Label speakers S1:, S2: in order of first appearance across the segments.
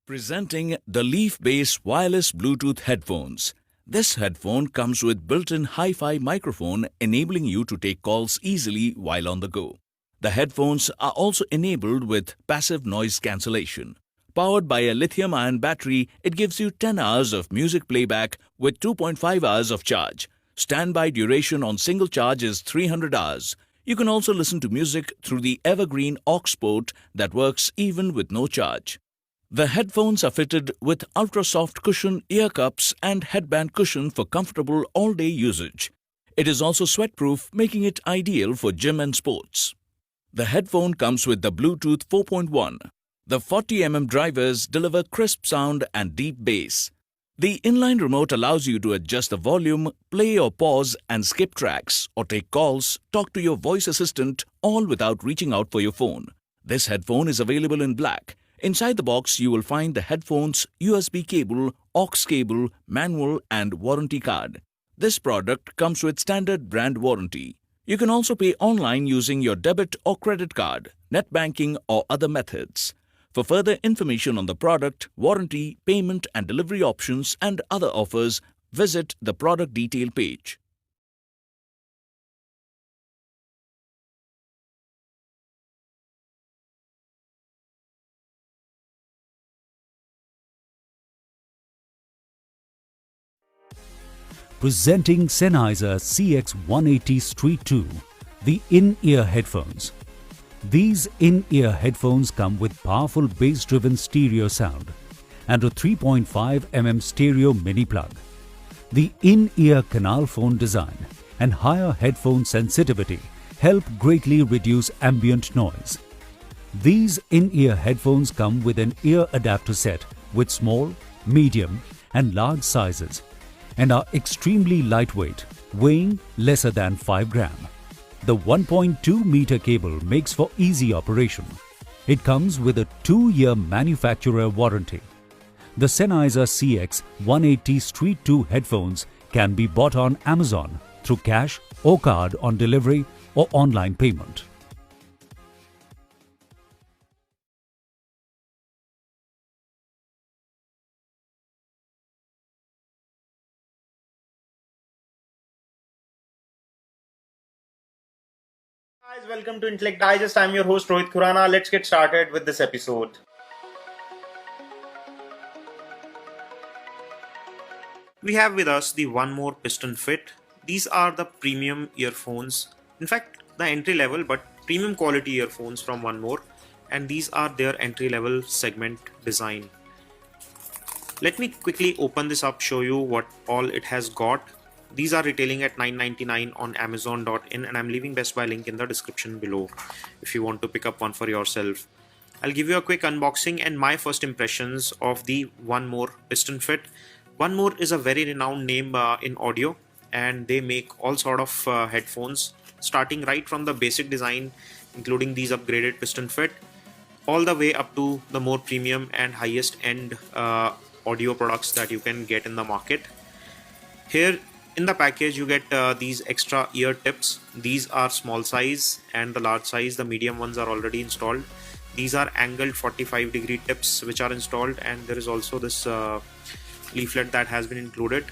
S1: Presenting the leaf-based wireless Bluetooth headphones. This headphone comes with built-in hi-fi microphone enabling you to take calls easily while on the go. The headphones are also enabled with passive noise cancellation. Powered by a lithium-ion battery, it gives you 10 hours of music playback with 2.5 hours of charge. Standby duration on single charge is 300 hours. You can also listen to music through the evergreen aux port that works even with no charge. The headphones are fitted with ultra-soft cushion ear cups and headband cushion for comfortable all-day usage. It is also sweat-proof, making it ideal for gym and sports. The headphone comes with the Bluetooth 4.1. The 40mm drivers deliver crisp sound and deep bass. The inline remote allows you to adjust the volume, play or pause and skip tracks, or take calls, talk to your voice assistant, all without reaching out for your phone. This headphone is available in black. Inside the box, you will find the headphones, USB cable, aux cable, manual and warranty card. This product comes with standard brand warranty. You can also pay online using your debit or credit card, net banking or other methods. For further information on the product, warranty, payment and delivery options and other offers, visit the product detail page.
S2: Presenting Sennheiser CX180 Street 2, the in-ear headphones. These in-ear headphones come with powerful bass-driven stereo sound and a 3.5mm stereo mini plug. The in-ear canal phone design and higher headphone sensitivity help greatly reduce ambient noise. These in-ear headphones come with an ear adapter set with small, medium and large sizes and are extremely lightweight, weighing lesser than 5 grams. The 1.2 meter cable makes for easy operation. It comes with a 2-year manufacturer warranty. The Sennheiser CX180 Street 2 headphones can be bought on Amazon through cash or card on delivery or online payment.
S3: Guys, welcome to Intellect Digest. I'm your host Rohit Khurana. Let's get started with this episode. We have with us the One More Piston Fit. These are the premium earphones. In fact, the entry level but premium quality earphones from One More, and these are their entry level segment design. Let me quickly open this up, show you what all it has got. These are retailing at $9.99 on Amazon.in, and I'm leaving Best Buy link in the description below if you want to pick up one for yourself. I'll give you a quick unboxing and my first impressions of the One More Piston Fit. One More is a very renowned name in audio, and they make all sort of headphones, starting right from the basic design, including these upgraded piston fit, all the way up to the more premium and highest end audio products that you can get in the market. Here in the package you get these extra ear tips. These are small size, and the large size, the medium ones, are already installed. These are angled 45-degree tips which are installed, and there is also this leaflet that has been included.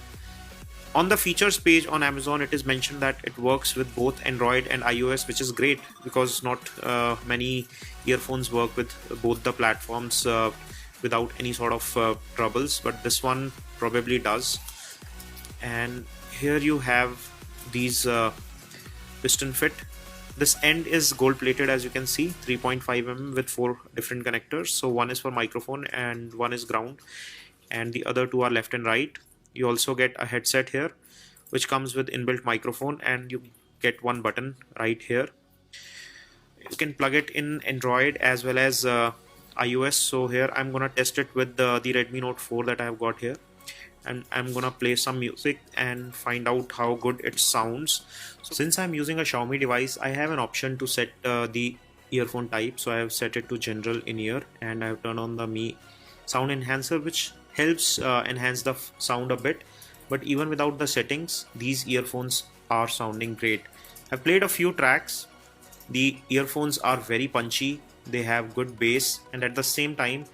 S3: On the features page on Amazon, it is mentioned that it works with both Android and iOS, which is great because not many earphones work with both the platforms without any sort of troubles, but this one probably does. And here you have these piston fit. This end is gold plated, as you can see, 3.5mm with 4 different connectors. So one is for microphone and one is ground, and the other 2 are left and right. You also get a headset here which comes with inbuilt microphone, and you get one button right here. You can plug it in Android as well as iOS. So here I'm gonna test it with the Redmi Note 4 that I have got here, and I'm gonna play some music and find out how good it sounds. So since I'm using a Xiaomi device, I have an option to set the earphone type. So I have set it to general in-ear, and I have turned on the Mi sound enhancer, which helps enhance the sound a bit. But even without the settings, these earphones are sounding great. I've played a few tracks. The earphones are very punchy, they have good bass, and at the same time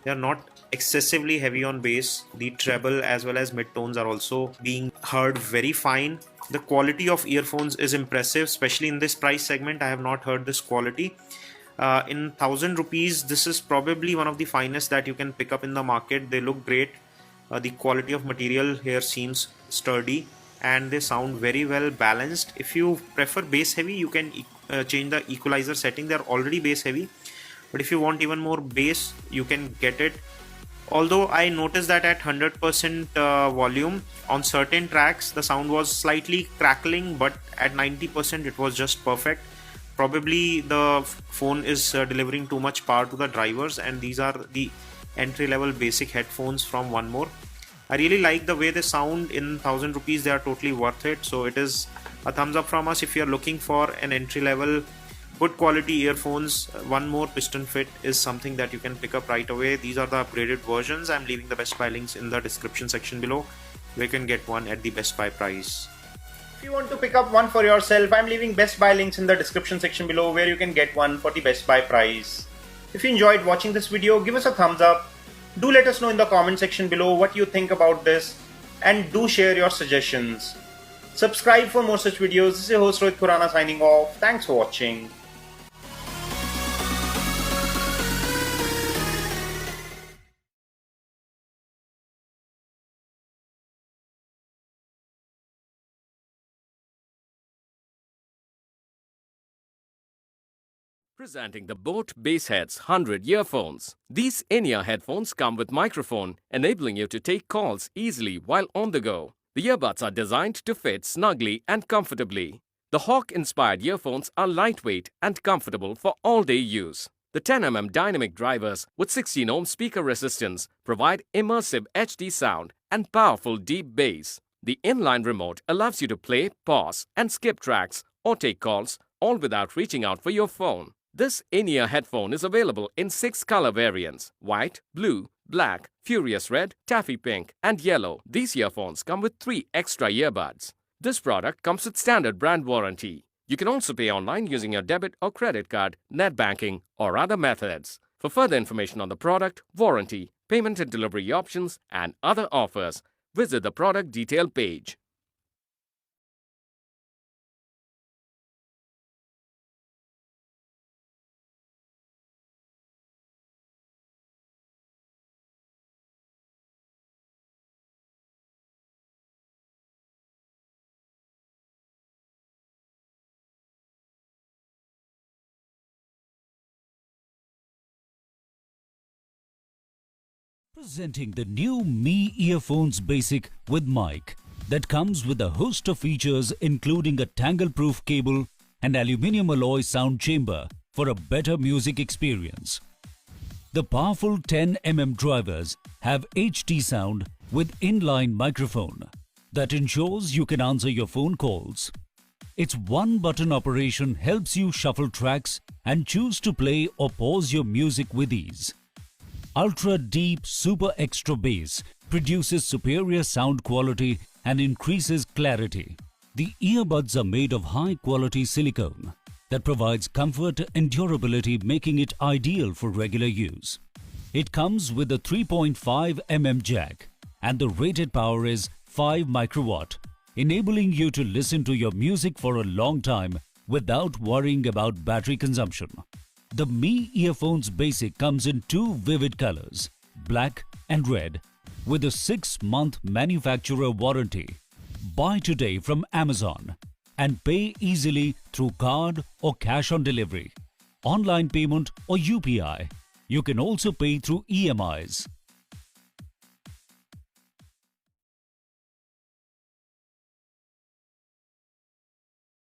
S3: they are not excessively heavy on bass. The treble as well as mid tones are also being heard very fine. The quality of earphones is impressive, especially in this price segment. I have not heard this quality. In 1000 rupees, this is probably one of the finest that you can pick up in the market. They look great. The quality of material here seems sturdy and they sound very well balanced. If you prefer bass heavy, you can change the equalizer setting. They're already bass heavy, but if you want even more bass, you can get it. Although I noticed that at 100% volume on certain tracks the sound was slightly crackling, but at 90% it was just perfect. Probably the phone is delivering too much power to the drivers, and these are the entry level basic headphones from One More. I really like the way they sound. In 1000 rupees they are totally worth it, so it is a thumbs up from us. If you are looking for an entry level good quality earphones, One More piston fit is something that you can pick up right away. These are the upgraded versions. I'm leaving the Best Buy links in the description section below, where you can get one at the Best Buy price.
S4: If you want to pick up one for yourself, I'm leaving Best Buy links in the description section below, where you can get one for the Best Buy price. If you enjoyed watching this video, give us a thumbs up. Do let us know in the comment section below what you think about this, and do share your suggestions. Subscribe for more such videos. This is your host Rohit Khurana signing off. Thanks for watching.
S5: Presenting the Boat Bassheads 100 earphones. These in-ear headphones come with microphone, enabling you to take calls easily while on the go. The earbuds are designed to fit snugly and comfortably. The Hawk-inspired earphones are lightweight and comfortable for all-day use. The 10mm dynamic drivers with 16-ohm speaker resistance provide immersive HD sound and powerful deep bass. The inline remote allows you to play, pause, and skip tracks or take calls, all without reaching out for your phone. This in-ear headphone is available in 6 color variants: white, blue, black, furious red, taffy pink, and yellow. These earphones come with 3 extra earbuds. This product comes with standard brand warranty. You can also pay online using your debit or credit card, net banking, or other methods. For further information on the product, warranty, payment and delivery options, and other offers, visit the product detail page.
S2: Presenting the new Mi Earphones Basic with mic that comes with a host of features including a tangle-proof cable and aluminium alloy sound chamber for a better music experience. The powerful 10mm drivers have HD sound with inline microphone that ensures you can answer your phone calls. Its one-button operation helps you shuffle tracks and choose to play or pause your music with ease. Ultra Deep Super Extra Bass produces superior sound quality and increases clarity. The earbuds are made of high-quality silicone that provides comfort and durability, making it ideal for regular use. It comes with a 3.5mm jack and the rated power is 5 microwatt, enabling you to listen to your music for a long time without worrying about battery consumption. The Mi Earphones Basic comes in 2 vivid colors, black and red, with a 6-month manufacturer warranty. Buy today from Amazon and pay easily through card or cash on delivery, online payment or UPI. You can also pay through EMIs.